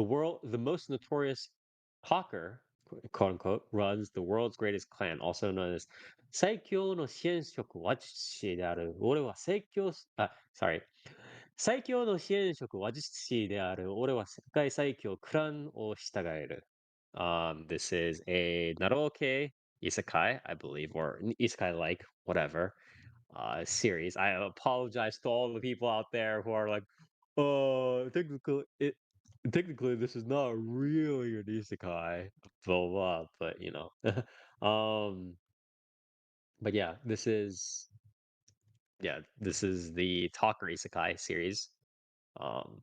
the most notorious talker, quote unquote, runs the world's greatest clan, also known as Saikyou no Shienshoku Wajutsushi である。俺は最強す、あ、sorry. 最強の支援職は父である。俺は世界最強クランを従える。This is a Naruto isekai, I believe, or isekai like whatever series. I apologize to all the people out there who are like, technically this is not really an isekai, blah blah. But um, but yeah, this is the Talker Isekai series. Um,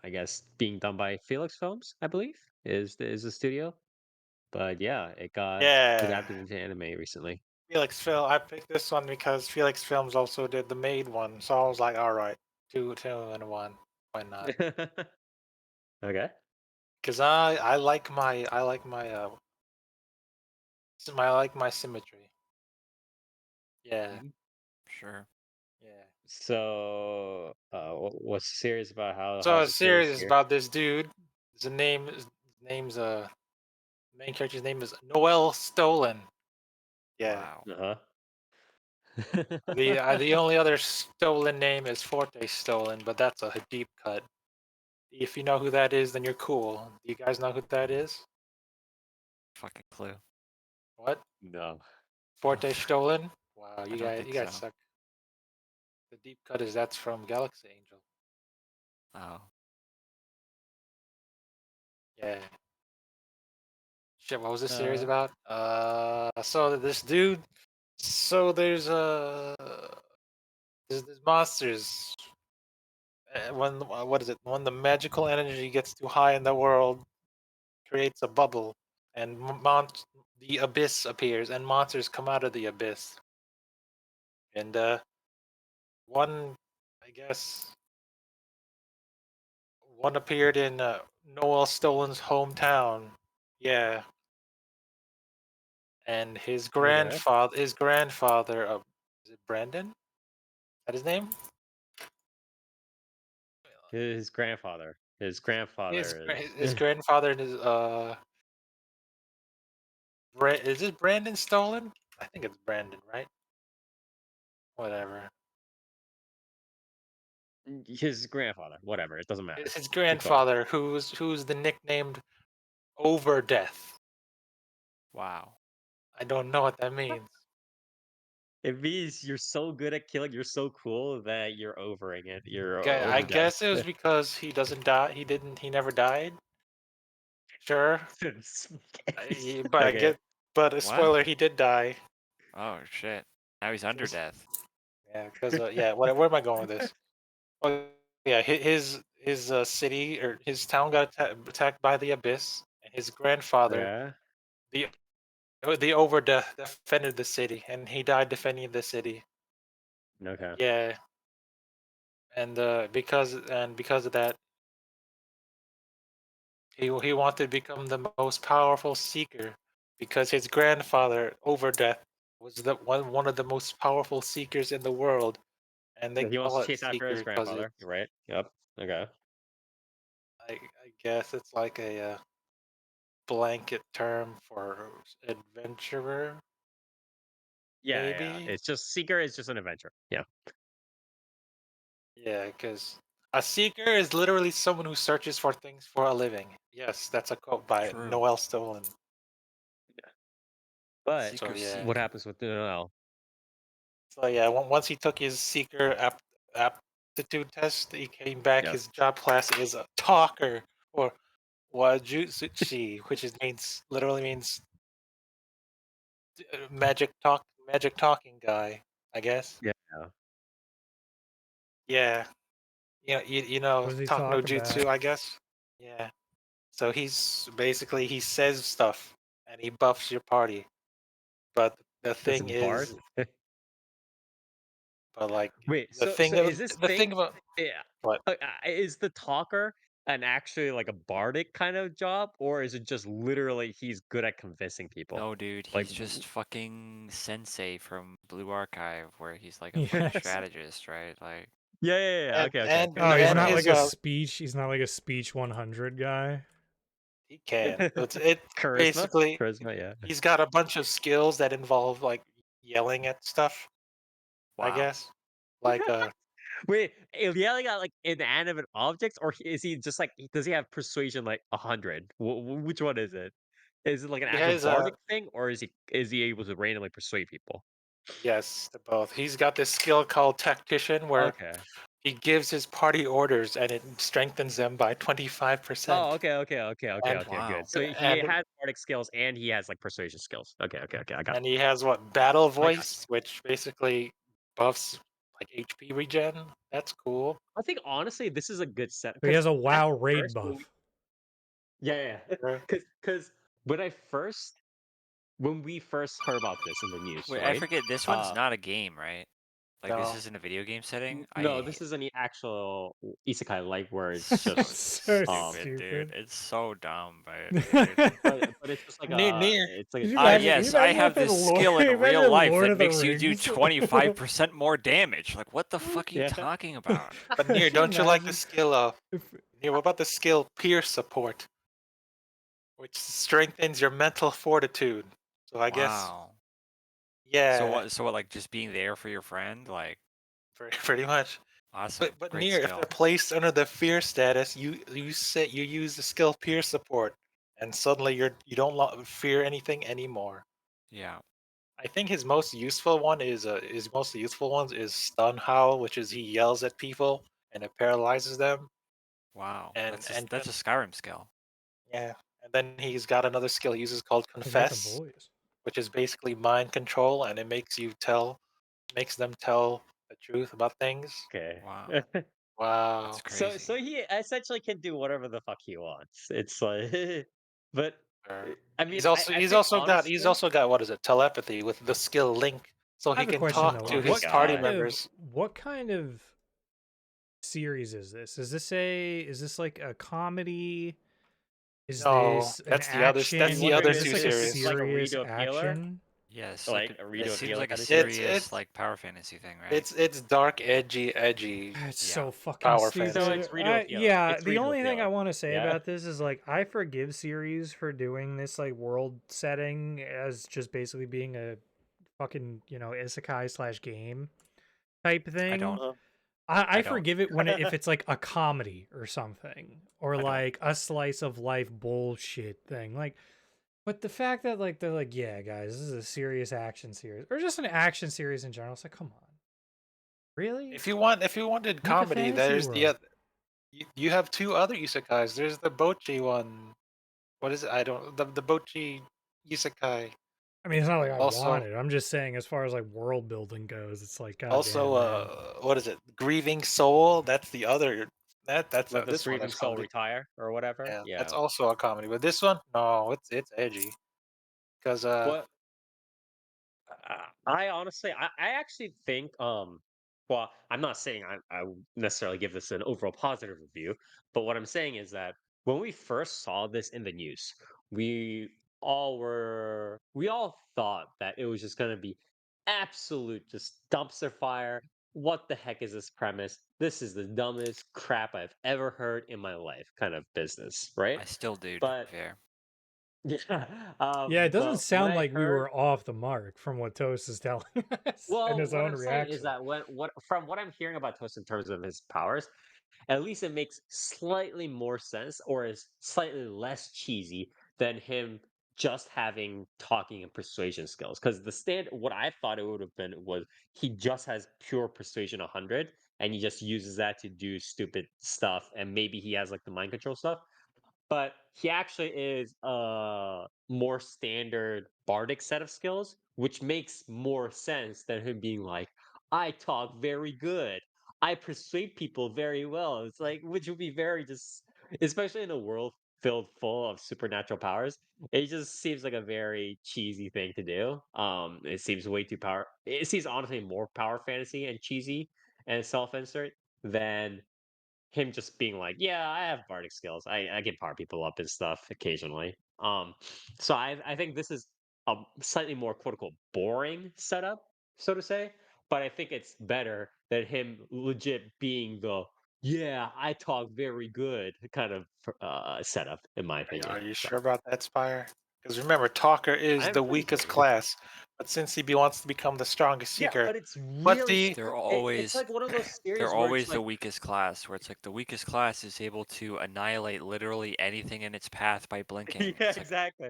I guess being done by Felix Films, I believe, is the studio. But yeah, it got Yeah. adapted into anime recently. Felix Film. I picked this one because Felix Films also did the Maid one, so I was like, all right, two and one. Why not? Okay. Because I like my symmetry. Yeah, Mhm. Sure. yeah. So, what's the series about? So How's a it feel series this is year? about this dude. His name's main character's name is Noel Stolen. Yeah. Wow. Uh-huh. The only other stolen name is Forte Stolen, but that's a deep cut. If you know who that is, then you're cool. Do you guys know who that is? Fucking clue. What? No. Forte Stolen? Wow, I don't think you guys so. suck. The deep cut is that's from Galaxy Angel. Oh. Yeah. Shit, what was this series Uh, about? So this dude. So there's monsters. When what is it? When the magical energy gets too high in the world, creates a bubble, and the abyss appears, and monsters come out of the abyss. And one, I guess, one appeared in Noel Stolen's hometown. Yeah, and okay. his grandfather, is it Brandon? Is that his name? His grandfather. His grandfather His is. grandfather is is it Brandon Stolen? I think it's Brandon, right? Whatever. His grandfather. Whatever. It doesn't matter. It's his Keep going. grandfather, who's the nicknamed Over Death. Wow. I don't know what that means. It means you're so good at killing, you're so cool that you're overing it. You're I over death. guess it was because he doesn't die. He never died. Sure, but I Okay. get. But a What? spoiler, he did die. Oh shit. Now he's under death. Yeah, because yeah. Where am I going with this? Oh yeah, his city or his town got attacked by the abyss, and his grandfather, Yeah. the the over defended the city, and he died defending the city. Okay. Yeah, and because of that, he wanted to become the most powerful seeker because his grandfather over death was the one of the most powerful seekers in the world, and they So he wants call to it chase after seeker his because grandfather. it's You're right. Yep. Okay. I guess it's like a blanket term for adventurer, Yeah. maybe. It's just Seeker is just an adventure. Yeah. Yeah, because a seeker is literally someone who searches for things for a living. Yes, that's a quote by True. Noel Stolen. But So Seeker yeah, what seek. happens with Noel? so yeah. Once he took his seeker aptitude test, he came back. Yep. His job class is a talker or Wajutsushi, which means literally means magic talking guy. I guess. Yeah. Yeah. You know What does he talk no talk jutsu, about? I guess. Yeah. So he's basically he says stuff and he buffs your party. But the That's a thing bard. is, but like Wait. So is this the thing? thing about Yeah. what Is the talker an actually like a bardic kind of job, or is it just literally he's good at convincing people? No, dude, Like, he's just fucking Sensei from Blue Archive, where he's like a fucking Yes. strategist, right? Like, Yeah. And Okay. and Oh, he's and not his like a speech. He's not like a speech 100 guy. he can. It's Charisma. basically Charisma. Yeah. he's got a bunch of skills that involve like yelling at stuff. I Wow. guess like Wait, yelling at like inanimate objects, or is he just like does he have persuasion like 100? Which one is it? Is it like an he actual has bardic thing, or is he able to randomly persuade people? yes to both. He's got this skill called tactician where Okay. he gives his party orders and it strengthens them by 25%. Oh, And okay, good. Wow. So he and has bardic skills and he has like persuasion skills. Okay, I got it. and he has what battle I got voice, which basically buffs like HP regen. That's cool. I think honestly, this is a good set So he because has a at WoW raid first, buff. yeah, Sure. because when when we first heard about this in the news, Wait, I right? forget. This one's not a game, right? Like this No. isn't a video game setting. No, this is an actual isekai like where it's Oh, just it's So stupid, dude. stupid. It's so dumb, but but it's just like Near. it's like Could a you ah imagine- giant can you yes, I imagine have if in this Lord- skill in imagine real in life Lord that of the makes you do Rings. 25% more damage. Like what the fuck are you Yeah. talking about? But Near, Could you don't you like the imagine skill if Near, what about the skill peer support, which strengthens your mental fortitude? So I guess Wow. yeah, So what like just being there for your friend? Like pretty much. awesome. But Great Near, if they're skill. placed under the fear status, you use the skill peer support, and suddenly you don't fear anything anymore. Yeah. I think his most useful one is his most useful ones is stun howl, which is he yells at people and it paralyzes them. Wow. And That's a Skyrim skill. yeah, and then he's got another skill he uses called I forgot the confess, voice. which is basically mind control, and it makes them tell the truth about things. Okay. Wow. Wow. That's So crazy. he essentially can do whatever the fuck he wants. It's like, but Sure. I mean, I He's think also honestly, got what is it, telepathy with the skill link, so I he have a can question talk though. oh to my his What party kind god, of members. what kind of series is this? Is this like a comedy? Is No, this an are that's you action? the wondering other Is if this two like a this is series. like a read serious to appealer, action? Yes, like a read it to seems appealer like a kind of series? serious It's like power fantasy thing, right? it's dark, edgy It's Yeah. so fucking power stupid. So fantasy. it's read to appealer. Yeah, It's the read to only thing I appealer. want to say Yeah. about this is like I forgive series for doing this like world setting as just basically being a fucking, isekai slash game type I thing. don't. I I don't. forgive it when if it's like a comedy or something or I don't. like a slice of life bullshit thing. Like but the fact that like they're like, yeah, guys, this is a serious action series or just an action series in general, it's like, come on. Really? If you wanted Make a comedy, fantasy there's world. you have two other isekais. There's the Bochi one. What is it? I don't the Bochi isekai. I mean, it's not like I Also want it. I'm just saying, as far as like world building goes, it's like, goddamn, also man. what is it? Grieving Soul. That's the other. Let the This one grieving is soul comedy. retire or whatever. Yeah, that's Yeah. also a comedy. But this one, no, it's edgy because What I honestly, I actually think, well, I'm not saying I would necessarily give this an overall positive review, but what I'm saying is that when we first saw this in the news, we all thought that it was just going to be absolute just dumpster fire. What the heck is this premise? This is the dumbest crap I've ever heard in my life, kind of business, right? I still do, to be But fair. yeah, Yeah, it doesn't but when sound I like we heard were off the mark from what Toast is telling us in Well, his what own I'm saying is reaction. that from what I'm hearing about Toast in terms of his powers, at least it makes slightly more sense or is slightly less cheesy than him just having talking and persuasion skills. Because what I thought it would have been was he just has pure persuasion 100 and he just uses that to do stupid stuff and maybe he has like the mind control stuff. But he actually is a more standard bardic set of skills, which makes more sense than him being like, I talk very good. I persuade people very well. It's like, which would be very just, especially in a world filled full of supernatural powers. It just seems like a very cheesy thing to do. It seems way too power. It seems honestly more power fantasy and cheesy and self insert than him just being like, "Yeah, I have bardic skills. I can power people up and stuff occasionally." So I think this is a slightly more quote unquote boring setup, so to say. but I think it's better than him legit being the I talk very good kind of setup, in my opinion. Are you So sure about that, Spire? Because remember, Talker is I'm the pretty weakest sure. class, but since he wants to become the strongest Yeah, Seeker, but it's but really the They're it's always like one of those series they're where it's always the like weakest class, where it's like the weakest class is able to annihilate literally anything in its path by blinking. yeah, It's like exactly.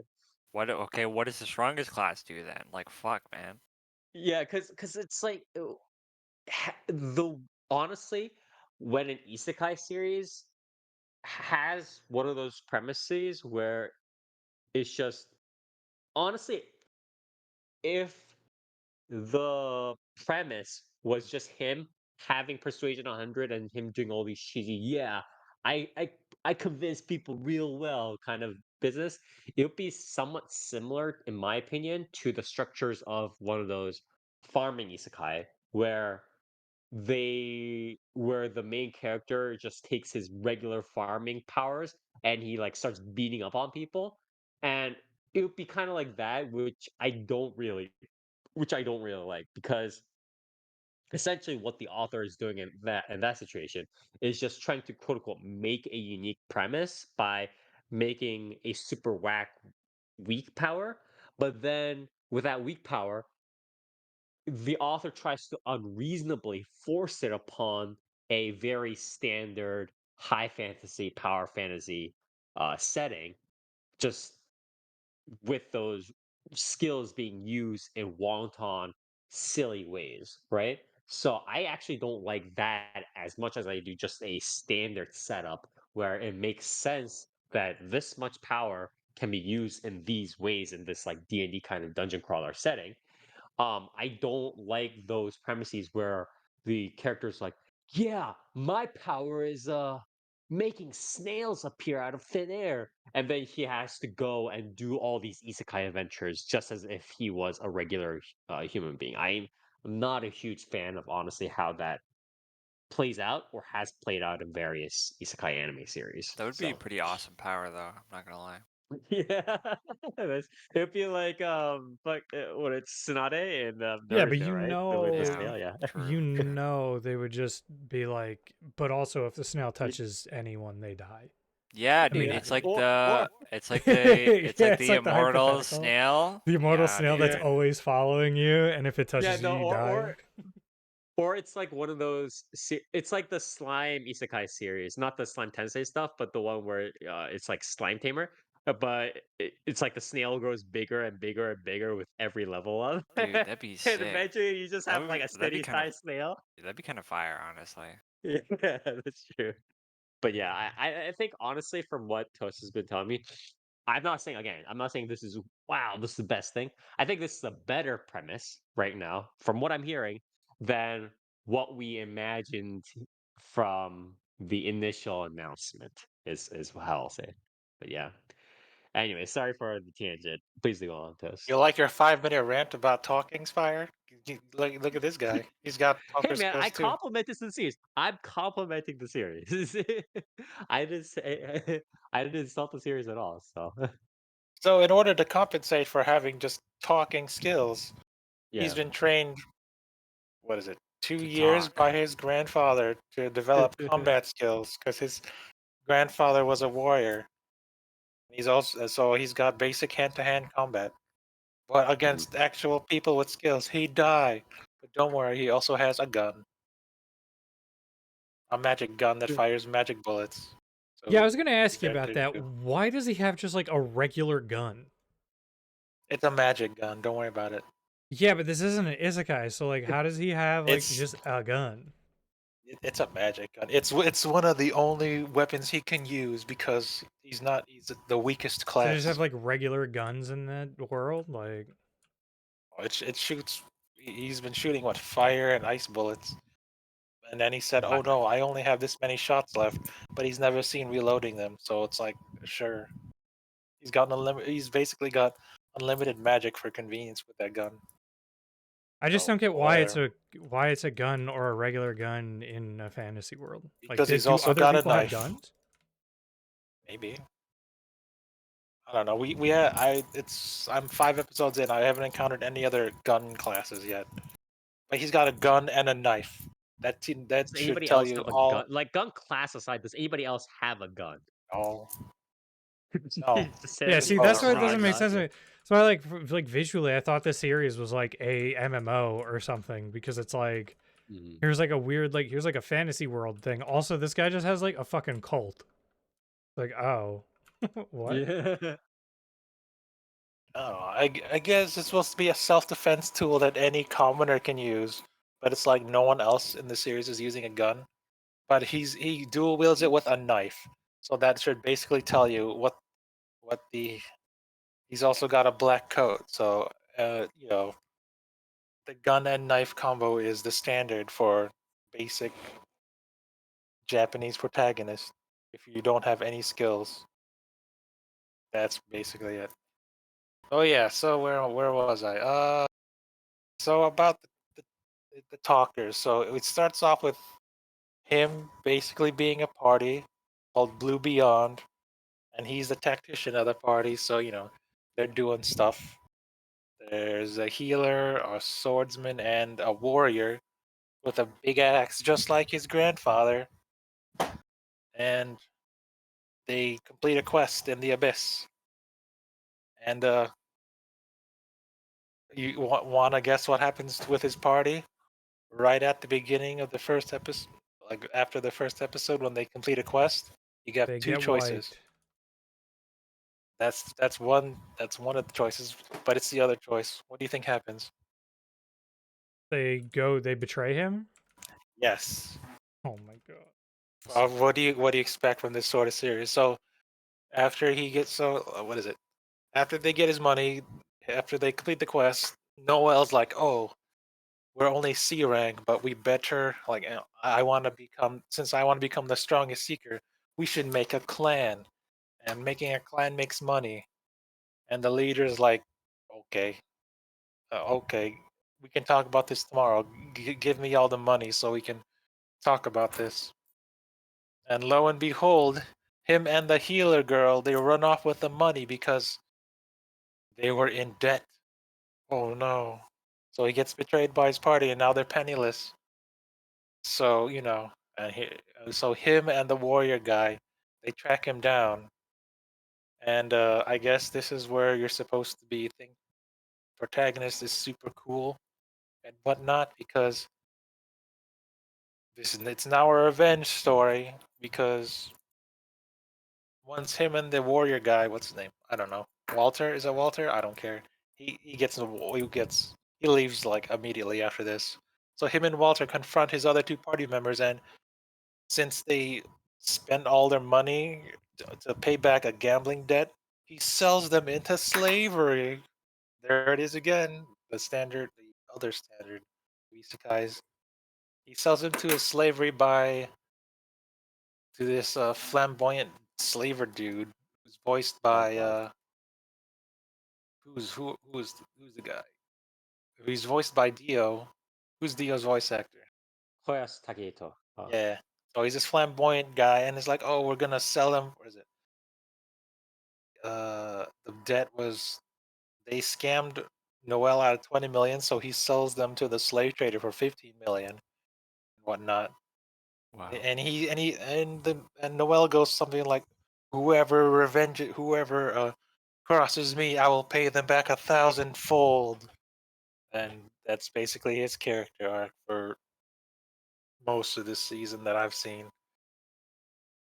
what does the strongest class do then? Like fuck, man. Yeah, because it's like the honestly, when an isekai series has one of those premises where it's just honestly, if the premise was just him having persuasion 100 and him doing all these cheesy, I I I convince people real well kind of business, it would be somewhat similar, in my opinion, to the structures of one of those farming isekai where where the main character just takes his regular farming powers and he like starts beating up on people, and it would be kind of like that, which I don't really like, because essentially what the author is doing in that situation is just trying to quote unquote make a unique premise by making a super whack weak power, but then with that weak power the author tries to unreasonably force it upon a very standard high fantasy power fantasy setting, just with those skills being used in wanton, silly ways, right? So I actually don't like that as much as I do just a standard setup where it makes sense that this much power can be used in these ways in this like D&D kind of dungeon crawler setting. I don't like those premises where the character's like, yeah, my power is making snails appear out of thin air. And then he has to go and do all these isekai adventures just as if he was a regular human being. I'm not a huge fan of honestly how that plays out or has played out in various isekai anime series. That would be a So pretty awesome power though, I'm not gonna lie. yeah, it'd be like what it's Tsunade in Yeah, but Naruto, right? With the Yeah, snail, yeah. true. they would just be like, but also if the snail touches anyone, they die. Yeah, I dude, mean, Yeah, it's like or yeah, it's the like the immortal hypothetical. snail. The immortal Yeah, snail that's dude. yeah, always following you, and if it yeah, touches you, no, you die. or it's like one of those. It's like the slime isekai series, not the slime tensei stuff, but the one where it's like slime tamer. But it's like the snail grows bigger and bigger and bigger with every level of, Dude, that'd be and sick. eventually you just have like a That'd be steady kind of size snail. fire, honestly. Yeah, that's true. But yeah, I think honestly, from what Toast has been telling me, I'm not saying this is wow, this is the best thing. I think this is a better premise right now, from what I'm hearing, than what we imagined from the initial announcement. Is how I'll say. But yeah. Anyway, sorry for the tangent. Please do go on, you Toast. like your 5 minute rant about talking, Spire? Look at this guy. He's got Hey Talker man, I skills too. complimented the series. I'm complimenting the series. I didn't say I didn't insult the series at all. So So in order to compensate for having just talking skills, he's yeah. been trained, what is it, two To years talk. by his grandfather to develop combat skills because his grandfather was a warrior. He's also so he's got basic hand-to-hand combat. But Mhm. against actual people with skills, he'd die. But don't worry, he also has a gun. A magic gun that fires magic bullets. Yeah, I So was gonna ask he's you there about to that. do. Why does he have just like a regular gun? It's a magic gun, don't worry about it. Yeah, but this isn't an isekai, so like, how does he have like It's just a gun? it's a magic gun. It's one of the only weapons he can use because he's the weakest So they just class. have like regular guns in that world, like. It shoots. He's been shooting what, fire and ice bullets. And then he said, I, "Oh no, I only have this many shots left." But he's never seen reloading them, so it's like, sure, He's basically got unlimited magic for convenience with that gun. I just So don't get whatever. why it's a gun or a regular gun in a fantasy world. Like, Because he's do also other got a people have knife. guns? Maybe. I don't know. We I it's I'm 5 episodes in. I haven't encountered any other gun classes yet. but he's got a gun and a knife. That Does should anybody tell else you have a all. gun? Like gun class aside, does anybody else have a gun? Oh no. Just Yeah, him see, with that's Oh, why a it raw doesn't make gun. sense to me. So I like visually, I thought this series was like a MMO or something because it's like Mhm. here's like a weird here's like a fantasy world thing. Also, this guy just has like a fucking cult. Like, oh, what? Yeah. Oh, I guess it's supposed to be a self-defense tool that any commoner can use, but it's like no one else in the series is using a gun. But he dual wields it with a knife, so that should basically tell you what the. He's also got a black coat, so the gun and knife combo is the standard for basic Japanese protagonist. If you don't have any skills, that's basically it. Oh yeah, so where was I? So about the talkers. So it starts off with him basically being a party called Blue Beyond, and he's the tactician of the party. So they're doing stuff. There's a healer, a swordsman, and a warrior with a big axe, just like his grandfather. And they complete a quest in the abyss. And you want to guess what happens with his party? Right at the beginning of the first episode, like after the first episode, when they complete a quest, you got They two get choices. wiped. That's one of the choices, but it's the other choice. What do you think happens? They betray him. Yes. Oh my god. What do you expect from this sort of series? So after he gets what is it? After they get his money, after they complete the quest, Noel's like, "Oh, we're only C rank, but we better like I want to become since I want to become the strongest seeker, we should make a clan, and making a clan makes money." And the leader's like, "Okay, okay, we can talk about this tomorrow. Give me all the money so we can talk about this." And lo and behold, him and the healer girl, they run off with the money because they were in debt. Oh no. So he gets betrayed by his party and now they're penniless. So, so him and the warrior guy, they track him down. And I guess this is where you're supposed to be think protagonist is super cool and whatnot because it's now a revenge story because once him and the warrior guy, what's his name? I don't know. Walter? Is it Walter? I don't care. He leaves like immediately after this. So him and Walter confront his other two party members, and since they spend all their money to pay back a gambling debt, he sells them into slavery. There it is again. The other standard isekais. He sells them to a slavery to this flamboyant slaver dude who's voiced Oh by god. who's the guy? He's voiced by Dio. Who's Dio's voice actor? Koyas Takeito. Yeah. So he's this flamboyant guy, and it's like, oh, we're gonna sell him. What is it? The debt was they scammed Noel out of 20 million, so he sells them to the slave trader for 15 million and whatnot. Wow. And Noel goes something like, whoever crosses me, I will pay them back 1,000-fold. And that's basically his character arc for most of this season that I've seen.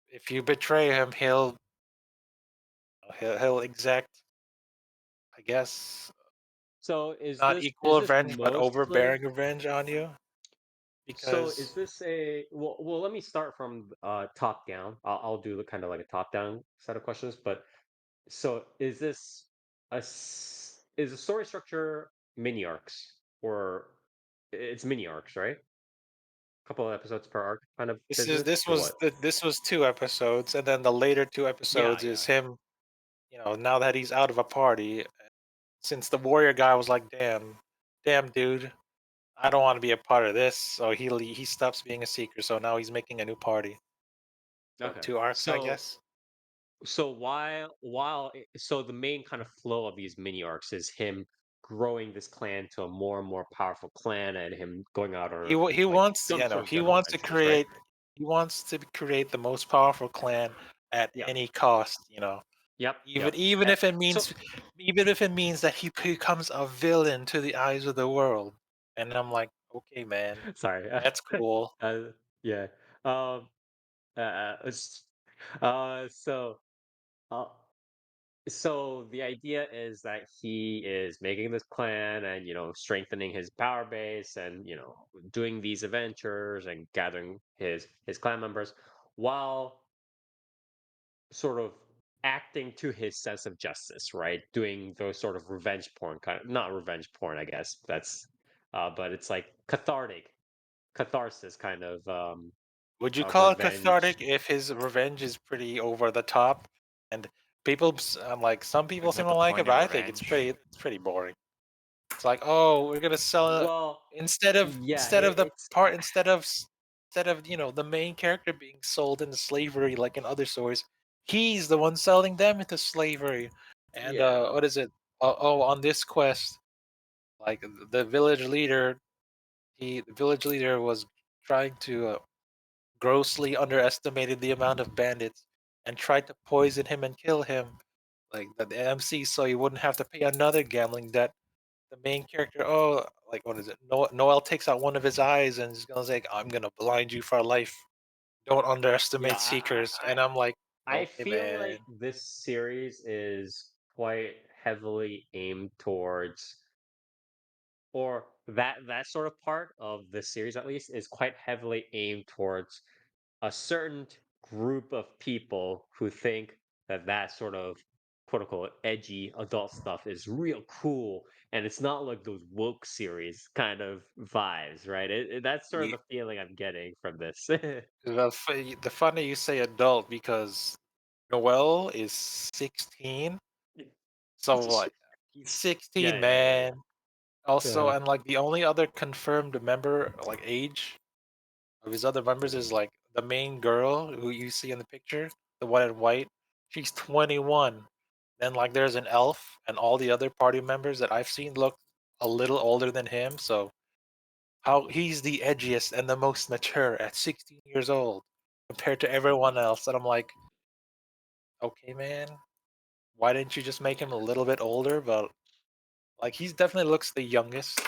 If you betray him, he'll exact, I guess, So not is equal this revenge, but mostly overbearing revenge on you. so Because is this a well let me start from top down. I'll do the kind of like a top down set of questions, but so is this is the story structure mini arcs or it's mini arcs, right? A couple of episodes per arc kind of this is business this or was what? this was 2 episodes, and then the later two Yeah, episodes is yeah. him. Now that he's out of a party, since the warrior guy was like, damn, dude, I don't want to be a part of this, so he stops being a seeker. So now he's making a new party. So Okay. 2 arcs, I guess. So so the main kind of flow of these mini arcs is him growing this clan to a more and more powerful clan, and him going out on He like wants, some sort of he general wants to offenses, right? create the most powerful clan at Yeah. any cost. Yep. Even Yep. even And if it so means that he becomes a villain to the eyes of the world. And I'm like, okay, man, sorry. that's cool. uh, yeah. Um. It's- uh. So. Uh, so the idea is that he is making this clan and strengthening his power base and doing these adventures and gathering his clan members while sort of acting to his sense of justice, right? Doing those sort of revenge porn kind of, not revenge porn, I guess. That's but it's like catharsis kind of Would you call it revenge. cathartic if his revenge is pretty over the top? And I'm like, some people Is seem that to the like it, point but of I think revenge? it's pretty boring. It's like, oh, we're gonna sell Well, instead of yeah, it's the main character being sold into slavery like in other stories, he's the one selling them into slavery. And yeah. what is it? Oh, on this quest, like the village leader, the village leader was trying to grossly underestimated the amount of bandits and tried to poison him and kill him, like the MC, so he wouldn't have to pay another gambling debt. The main character, oh, like what is it? Noel takes out one of his eyes and is gonna say, "I'm gonna blind you for life. Don't Yeah, underestimate seekers." And I'm like, I okay, feel man. like this series is quite heavily aimed towards, or that sort of part of the series at least is quite heavily aimed towards a certain group of people who think that sort of quote unquote edgy adult stuff is real cool, and it's not like those woke series kind of vibes, right? That's sort of You, the feeling I'm getting from this. the funny you say adult because Noel is 16, so what? He's Yeah, 16, yeah, yeah, man. Also, yeah. and like the only other confirmed member, like age of his other members, is like the main girl who you see in the picture, the one in white. She's 21. Then like there's an elf, and all the other party members that I've seen look a little older than him. So how he's the edgiest and the most mature at 16 years old compared to everyone else. And I'm like, okay, man, why didn't you just make him a little bit older? But like he's definitely looks the youngest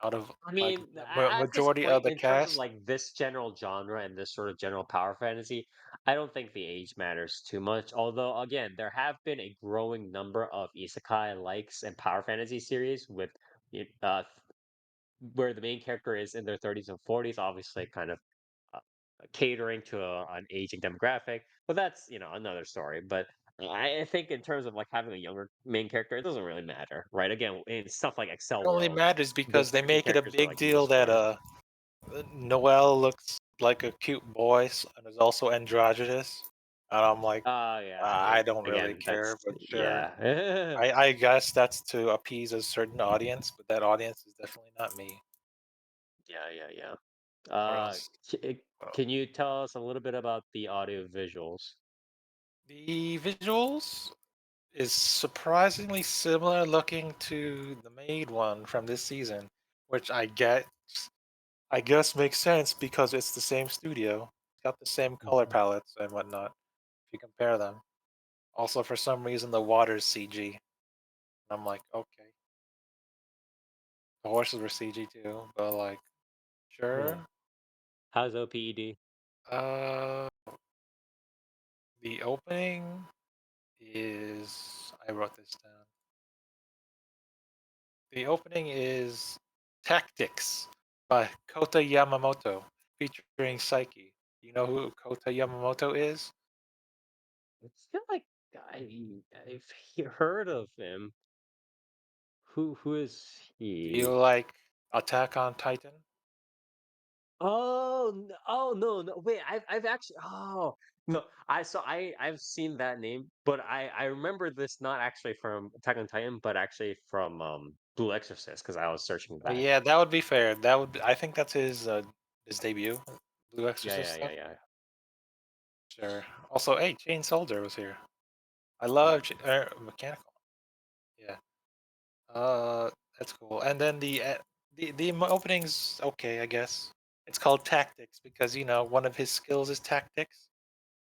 out of I like mean, the at this majority of point, the in terms of cast. like this general genre and this sort of general power fantasy, I don't think the age matters too much. Although, again, there have been a growing number of isekai likes and power fantasy series with where the main character is in their 30s and 40s, obviously kind of uh, catering to an aging demographic. But that's another story. But I think in terms of like having a younger main character, it doesn't really matter, right? Again, in stuff like It Excel only World, matters the because they main make it a characters are big like deal that useful. Noel looks like a cute boy and is also androgynous. And I'm like, Yeah. I don't really Again, care, that's but sure. yeah. I guess that's to appease a certain audience, but that audience is definitely not me. Yeah, yeah, yeah. Or else, well, Can you tell us a little bit about the audio visuals? the visuals is surprisingly similar looking to the Maid one from this season, which I guess makes sense because it's the same studio. It's got the same color Mhm. palettes and whatnot. If you compare them. Also, for some reason, the water's CG. I'm like, okay. The horses were CG too, but like, Yeah. sure. How's OPED? Uh, the opening is. I wrote this down. The opening is Tactics by Kota Yamamoto, featuring Saikyou. You know who Kota Yamamoto is? I feel like I've heard of him. Who is Do you he? like Attack on Titan? Oh no, no, wait, I've actually, no, I've seen that name, but I remember this not actually from Attack on Titan, but actually from Blue Exorcist, because I was searching that. Yeah, that would be fair. That would. I think that's his debut, Blue Yeah, Exorcist yeah, yeah, stuff. yeah. Sure. Also, hey, Chain Soldier was here. I Hmm. love mechanical. Yeah. That's cool. And then the opening's okay, I guess. It's called Tactics because one of his skills is tactics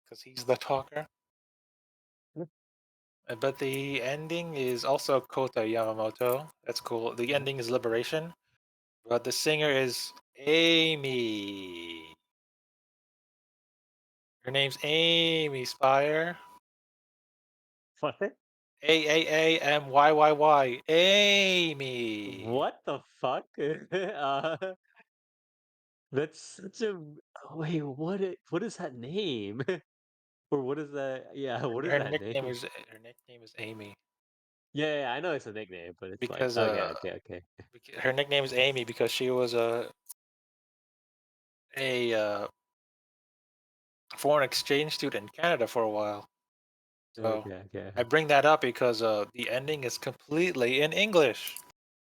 because he's the talker. But the ending is also Kota Yamamoto. That's cool. The ending is Liberation, but the singer is Amy. Her name's Amy Spire. What? Aamyy. Amy. What the fuck? That's such a wait. What is that name? Or what is that? Yeah, what is Her that nickname name? is her nickname is Amy Yeah, I know it's a nickname, but it's like because okay. her nickname is Amy because she was a foreign exchange student in Canada for a while. So Okay. I bring that up because the ending is completely in English.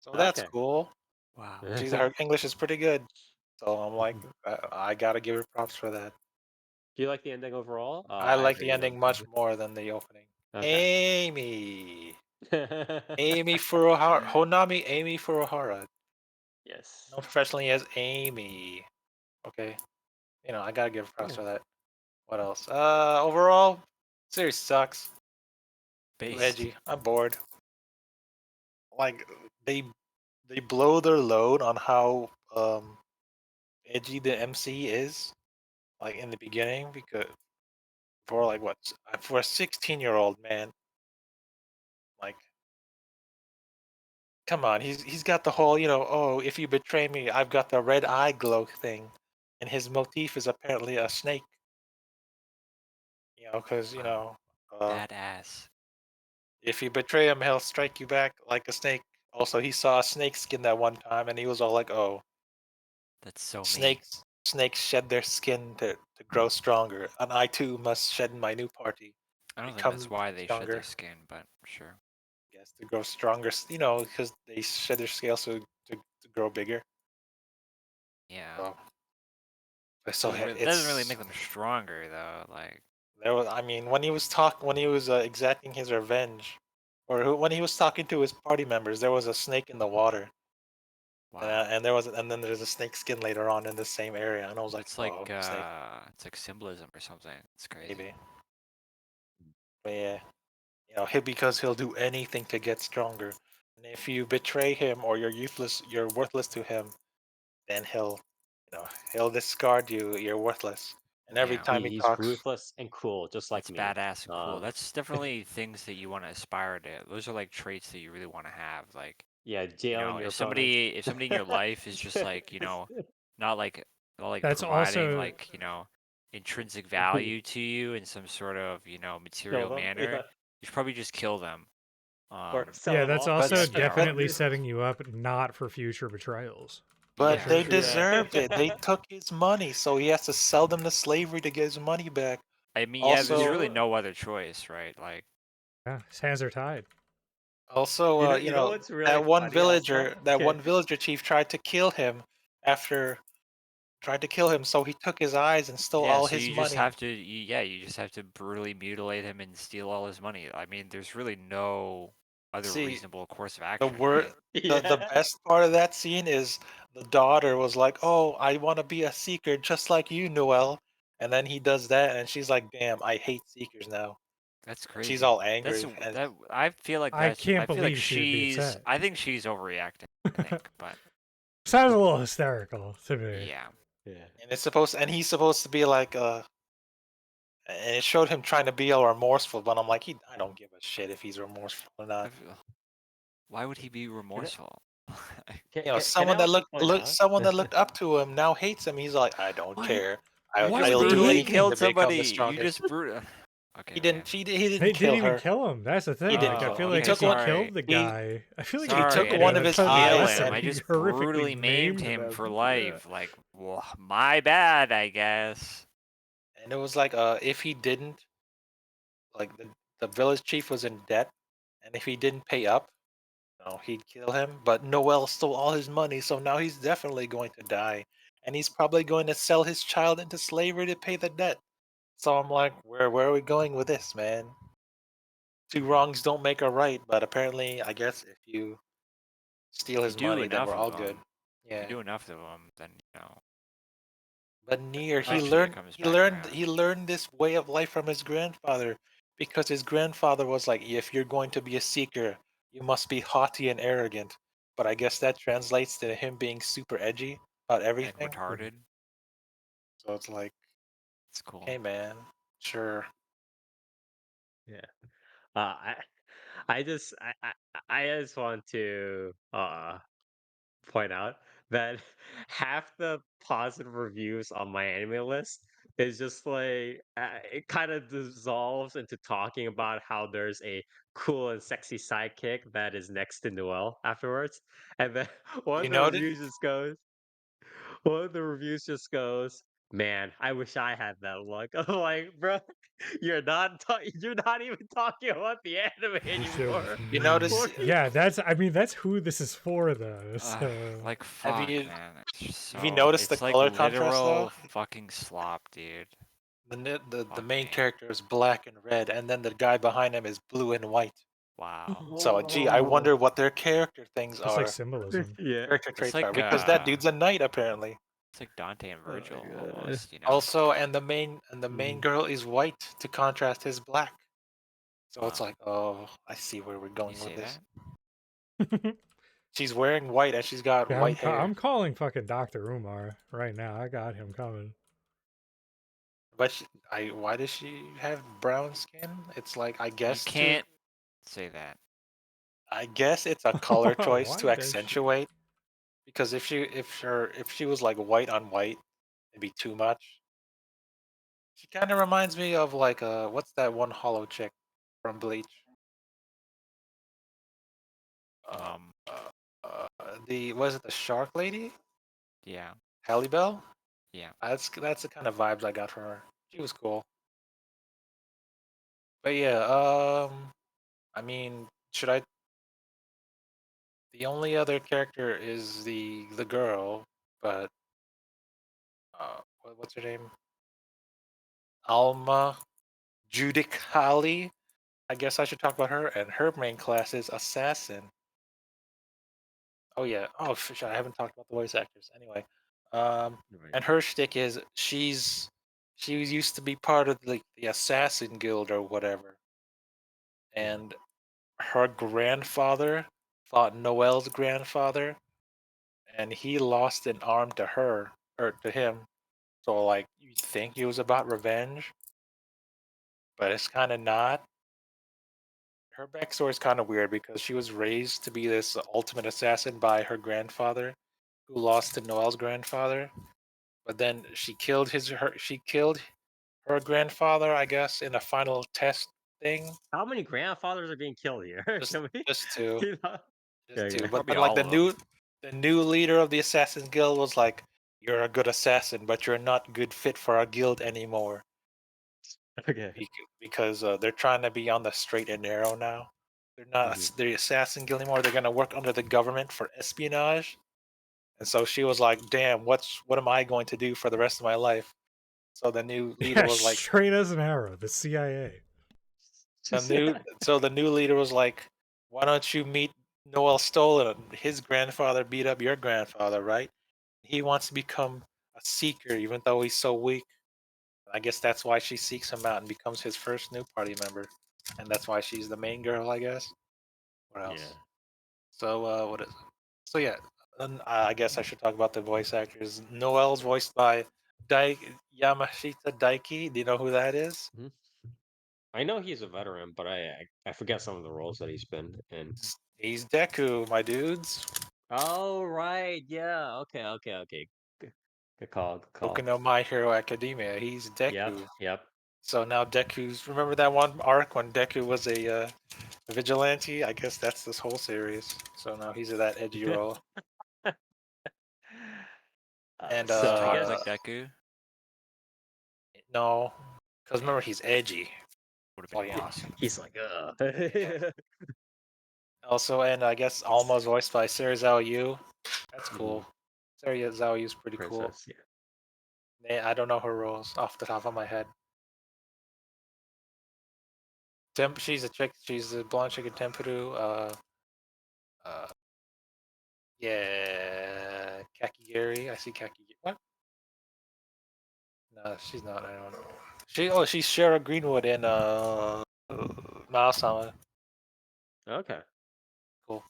So that's Okay. cool. Wow. Her English is pretty good. So I'm like, I gotta give her props for that. Do you like the ending overall? I I like the heard you ending much more than the opening. Okay. Amy. Amy Furuhara. Honami Amy Furuhara. Yes. Known professionally as Amy. Okay. I gotta give her props Yeah. for that. What else? Overall, series sucks. Too Based. edgy. I'm bored. Like they blow their load on how edgy the MC is. Like in the beginning, because for a 16-year-old man, like come on, he's got the whole oh, if you betray me, I've got the red eye glow thing, and his motif is apparently a snake. Because Wow. Badass. if you betray him, he'll strike you back like a snake. Also, he saw a snake skin that one time, and he was all like, "Oh, That's so me. snakes shed their skin to grow stronger, and I too must shed my new party, I don't think that's become why they shed their stronger." skin, but sure. Yes, to grow stronger. Because they shed their scales to grow bigger. Yeah. So, so Doesn't really it's make them stronger though. Like, there was. I mean, when he was exacting his revenge, or when he was talking to his party members, there was a snake in the water, wow. and then there's a snake skin later on in the same area, and I was like, It's like oh, snake, it's like symbolism or something. It's crazy. maybe. But yeah, because he'll do anything to get stronger, and if you betray him or you're worthless to him, then he'll discard you. You're worthless. And every Yeah. time he He's talks, ruthless and cruel, just like That's me. badass and cool. That's definitely things that you want to aspire to. Those are like traits that you really want to have. Like, Yeah, jailing your if opponents. somebody in your life is just like, not like That's providing also like, intrinsic value to you in some sort of, material them. manner, Yeah. you should probably just kill them. Or sell yeah, them that's off. also but definitely setting you up not for future betrayals. but Yeah. they Yeah. deserved it. They took his money, so he has to sell them to slavery to get his money back. I mean, yeah, there's really Also, no other choice, right? Like, Yeah, his hands are tied. You know what's really funny also? that Okay. one villager chief after tried to kill him, so he took his eyes and stole yeah, all so his you just money. have to, you just have to brutally mutilate him and steal all his money. I mean, there's really no other See, reasonable course of the action, word right? the Yeah. best part of that scene is the daughter was like, "Oh, I want to be a seeker just like you, Noel." And then he does that, and she's like, "Damn, I hate seekers now." That's And she's crazy. all That's angry. And that. I feel like I that's. I can't feel like believe she would be upset. I think she's overreacting. I think, but Sounds a little hysterical to me. yeah, Yeah. and he's supposed to be like and it showed him trying to be all remorseful, but I'm like, I don't give a shit if he's remorseful or not. why would he be Can remorseful? can I also point out? Someone that looked up to him now hates him. He's like, I don't What? care. You just I'll do brutally anything to killed become the somebody. You strongest. just brutally. Okay, He okay. didn't. He They didn't kill didn't even her. kill him. That's the thing. He didn't Like, I kill feel him. like He if took he one. killed the He guy, I feel like he if Sorry, took I one didn't of even his kill eyes him. and I just horrifically brutally maimed maimed him for Yeah. life. Like, my bad, I guess. and it was like if he didn't like the village chief was in debt, and if he didn't pay up, he'd kill him. But Noel stole all his money, so now he's definitely going to die, and he's probably going to sell his child into slavery to pay the debt. So I'm like, where are we going with this, man? Two wrongs don't make a right, but apparently, I guess if you steal his do money, then enough we're of all good. them. If Yeah. you do enough of them, then you know. But Nier, Eventually it comes back around. he learned this way of life from his grandfather, because his grandfather was like, if you're going to be a seeker, you must be haughty and arrogant. But I guess that translates to him being super edgy about And everything. retarded. So it's like, It's cool. hey man, sure. Yeah. I I just I just want to point out that half the positive reviews on my anime list is just like it kind of dissolves into talking about how there's a cool and sexy sidekick that is next to Noel afterwards, and then one You of the noticed? reviews just goes, one of the reviews just goes, "Man, I wish I had that luck." I'm like, bro, you're not even talking about the anime anymore. You notice? Yeah, I mean, that's who this is for, though. So Like Have fuck, you man. It's just have you so. noticed the It's like color contrast though? literal fucking slop, dude. The Fuck main me. character is black and red, and then the guy behind him is blue and white. Wow. So, gee, I wonder what their character things it's like are. symbolism. Yeah. Character It's traits are, like because that dude's a knight apparently. it's like Dante and Oh my Virgil God. almost, you know. Also, and the main Mm. girl is white to contrast his black. So it's Wow. like, oh, I see where we're You going say with this. that? She's wearing white and she's got Yeah, white hair. I'm calling fucking Dr. Umar right now. I got him coming. But why does she have brown skin? It's like, You can't say that. I guess it's a color choice Why to does she? accentuate. Because if she was like white on white, it'd be too much. She kind of reminds me of like what's that one hollow chick from Bleach? Uh, Um, the was it the shark lady? yeah, Halle Bell? yeah. That's the kind of vibes I got from her. She was cool. But yeah, I mean, should I? The only other character is the girl, but what's her name? Alma Judicali. I guess I should talk about her, and her main class is assassin. Oh yeah. Oh shit, I haven't talked about the voice actors. Anyway, Right. and her shtick is she used to be part of the assassin guild or whatever, and her grandfather fought Noel's grandfather, and he lost an arm to her or to him. So like you think it was about revenge, but it's kind of not. Her backstory is kind of weird because she was raised to be this ultimate assassin by her grandfather, who lost to Noel's grandfather. But then she killed her grandfather, I guess, in a final test thing. How many grandfathers are being killed here? Just Can we? just two, You know? just two. Okay. But Probably like all of them. the new leader of the Assassin's Guild was like, "You're a good assassin, but you're not good fit for our guild anymore." Okay. Because they're trying to be on the straight and narrow now. They're not the assassin guild anymore. They're gonna work under the government for espionage. And so she was like, "Damn, what am I going to do for the rest of my life?" So the new leader Yeah, was like, straight as an arrow. The CIA. the new leader was like, "Why don't you meet Noel Stolen? His grandfather beat up your grandfather, right? He wants to become a seeker, even though he's so weak." I guess that's why she seeks him out and becomes his first new party member, and that's why she's the main girl, I guess. What else? Yeah. So what is? So yeah, and I guess I should talk about the voice actors. Noel's voiced by Yamashita Daiki. Do you know who that is? Mhm. I know he's a veteran, but I forget some of the roles that he's been in. He's Deku, my dudes. Oh right, yeah. Okay. Good call. Good Boku call. no My Hero Academia. He's Yep. Deku. Yep. So now Deku's. Remember that one arc when Deku was a vigilante? I guess that's this whole series. So now he's in that edgy role. And Does he So I talk guess. like Deku? no, because remember he's edgy. Would have Oh been yeah. awesome. He's like, Yeah. Also, and I guess Alma's voiced by Serizao Yu. That's cool. Serizao Yu's pretty cool. Princess. Yeah. I don't know her roles off the top of my head. She's a chick. She's a blonde chick in Tempuru. Uh, Yeah, Kakigiri. I see Kakigiri. What? No, she's not. I don't know. She's Shara Greenwood in Mao-sama. Okay. Cool.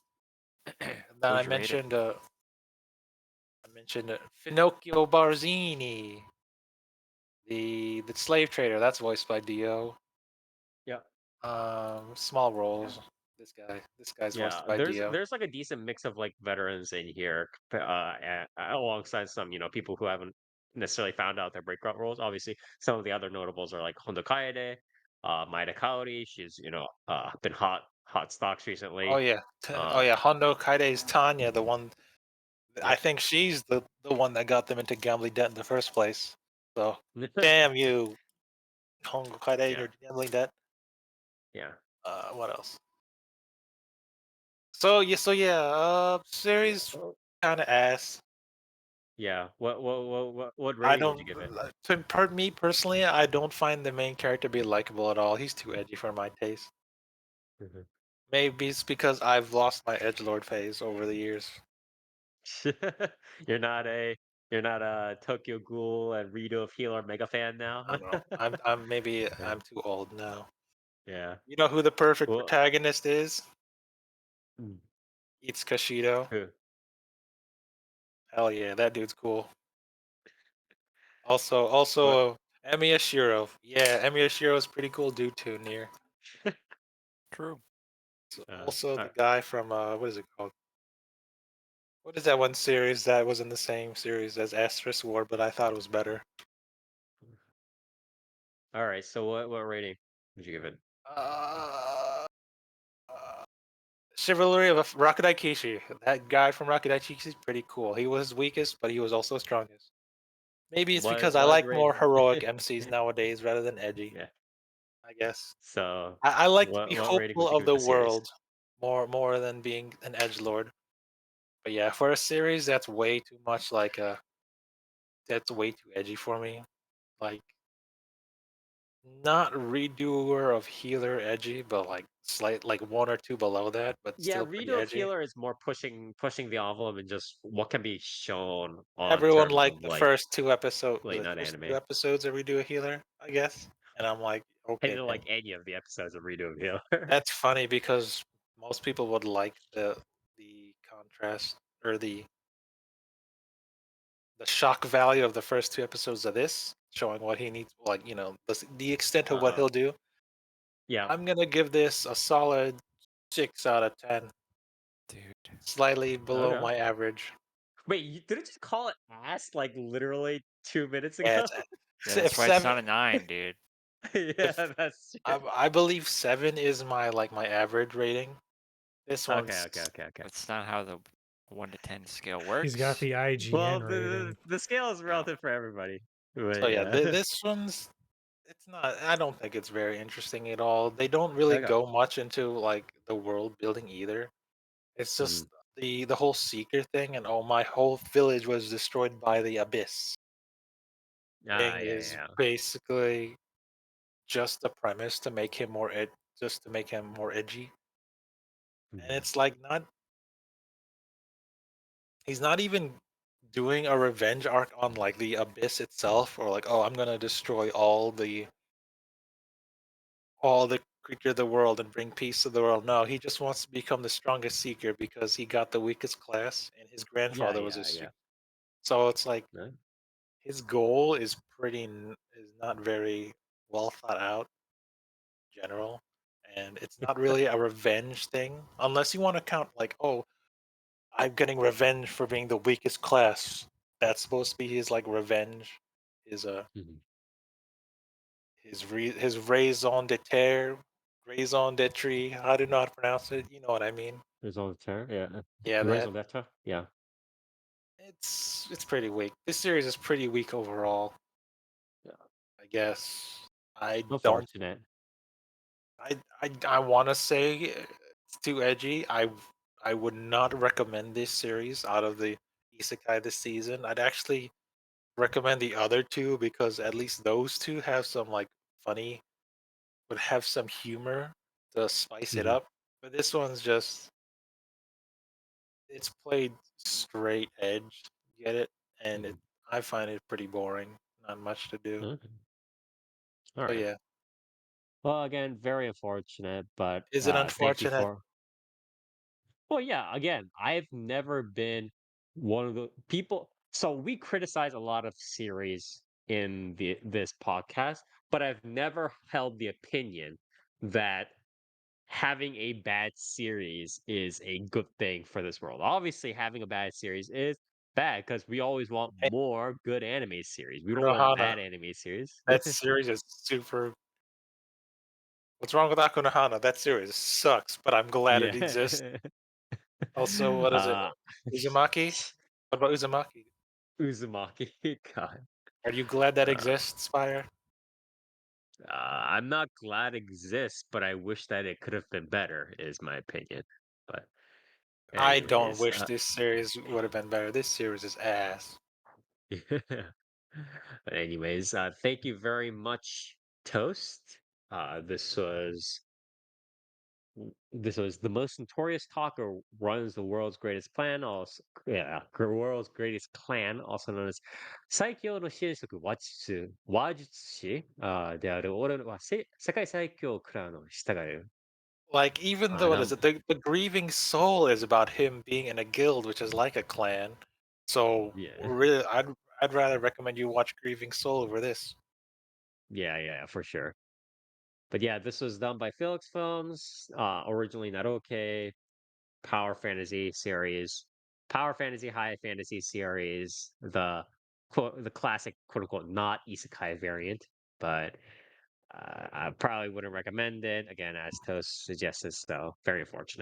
Then Would you rate it? I mentioned Finocchio Barzini, the slave trader. That's voiced by Dio. Yeah. Small roles. This guy's Yeah, voiced by Dio. there's like a decent mix of like veterans in here, alongside some people who haven't necessarily found out their breakout roles. Obviously, some of the other notables are like Hondo Kaede, Maeda Kaori. She's been hot stocks Oh recently. yeah, oh Uh, yeah. Hondo Kaide's Tanya, the one. I yep. think she's the one that got them into gambling debt in the first place. So damn you, Hondo Kaide, and Yeah, your gambling debt. yeah, What else? So yeah. Series kind of ass. yeah. What I rating would you don't. give it? Me personally, I don't find the main character to be likable at all. He's too edgy for my taste. Mhm. Maybe it's because I've lost my edgelord phase over the years. You're not a Tokyo Ghoul and Rito of Healer mega fan now. I don't know. I'm maybe Yeah. I'm too old now. Yeah. You know who the perfect Well, protagonist is? mm, It's Kashido. who? Hell yeah, that dude's cool. What? Also, Emi Ashiro. Yeah, Emi Ashiro is pretty cool dude too. Near. True. Also, Uh, the guy from what is it called? What is that one series that was in the same series as Asterisk War, but I thought it was better? all right. So what rating would you give it? Uh, uh, Chivalry of Rakudai Kishi. That guy from Rakudai Kishi is pretty cool. He was weakest, but he was also strongest. Maybe it's because I What like rate? more heroic MCs nowadays rather than edgy. Yeah. I guess So I like to be what rating hopeful would you of give it the the series? world more than being an edge lord. But yeah, for a series that's way too much like that's way too edgy for me. Like not redoer of healer edgy, but like slight like one or two below that, but Yeah, still pretty Rito of edgy. Healer is more pushing the envelope and just what can be shown on Everyone terms liked of the like first two episodes, late the night first two anime. episodes of Redo a Healer, I guess. And I'm like, I okay, didn't man. like any of the episodes of Rito of Healer. That's funny because most people would like the contrast or the shock value of the first two episodes of this, showing what he needs, like the extent of what uh, he'll do. yeah. I'm gonna give this a solid 6 out of 10, Dude. slightly below Okay. my average. Wait, you didn't just call it ass like literally 2 minutes Yeah, ago? Yeah, if that's why it's seven, not a 9, dude. Yeah, if that's true. I believe 7 is my average rating. This Okay, one's okay, okay, okay. That's not how the 1 to 10 scale He's got works. the Well, IGN rating. the scale is Yeah. relative for everybody. so But yeah. yeah. This one's it's not. I don't think it's very interesting at all. They don't really Okay. go much into like the world building either. It's Mhm. just the whole seeker thing, and oh, my whole village was destroyed by the abyss Ah, thing yeah, is yeah. basically just the premise to make him just to make him more edgy. And Mhm. it's like not he's not even doing a revenge arc on like the abyss itself, or like, oh, I'm gonna destroy all the creature of the world and bring peace to the world. No, he just wants to become the strongest seeker because he got the weakest class and his Yeah, grandfather was a yeah, seeker. yeah. So it's like Right? his goal is is not very well thought out in general, and it's not really a revenge thing unless you want to count like, oh, I'm getting revenge for being the weakest class. That's supposed to be his like revenge, his Mhm. his raison d'etre, raison d'etre. I don't know how to pronounce it. You know what I mean? There's all the terror. Yeah. Yeah, that Raison d'etre? Yeah. it's pretty weak. This series is pretty weak overall. Yeah. I guess I don't. Unfortunate. I want to say it's too edgy. I would not recommend this series out of the isekai this season. I'd actually recommend the other two because at least those two have some like funny, would have some humor to spice it Mhm. up. But this one's just it's played straight edge. Get it? And I find it pretty boring. Not much to do. Okay. All So right. yeah, Well, again, very unfortunate, but is it thank you unfortunate? for. Well, yeah, again, I've never been one of the people. So we criticize a lot of series in this podcast, but I've never held the opinion that having a bad series is a good thing for this world. Obviously, having a bad series is bad because we always want Hey, more good anime series. We don't want Konohana, bad anime series. that series is super. What's wrong with Akunohana? That series sucks, but I'm glad it exists. Yeah. Also, what is it? uh Uzumaki? What about Uzumaki? Uzumaki. God. Are you glad that Uh, exists, Spire? I'm not glad it exists, but I wish that it could have been better, is my opinion. But I don't anyways, wish this series would have been better. This series is ass. but anyways, thank you very much, Toast. This was the most notorious talker runs the world's greatest clan, also world's greatest clan, also known as Saikyou no Shienshoku Wajutsushi である俺は世界最強クランの従う。Like, even though, what is it? The Grieving Soul is about him being in a guild, which is like a clan. So, Yeah. really, I'd rather recommend you watch Grieving Soul over this. Yeah, for sure. But yeah, this was done by Felix Films, originally Naroke, Power Fantasy series, Power Fantasy High Fantasy series, the classic quote unquote not isekai variant, but I probably wouldn't recommend it again as Toast suggested. So very unfortunate.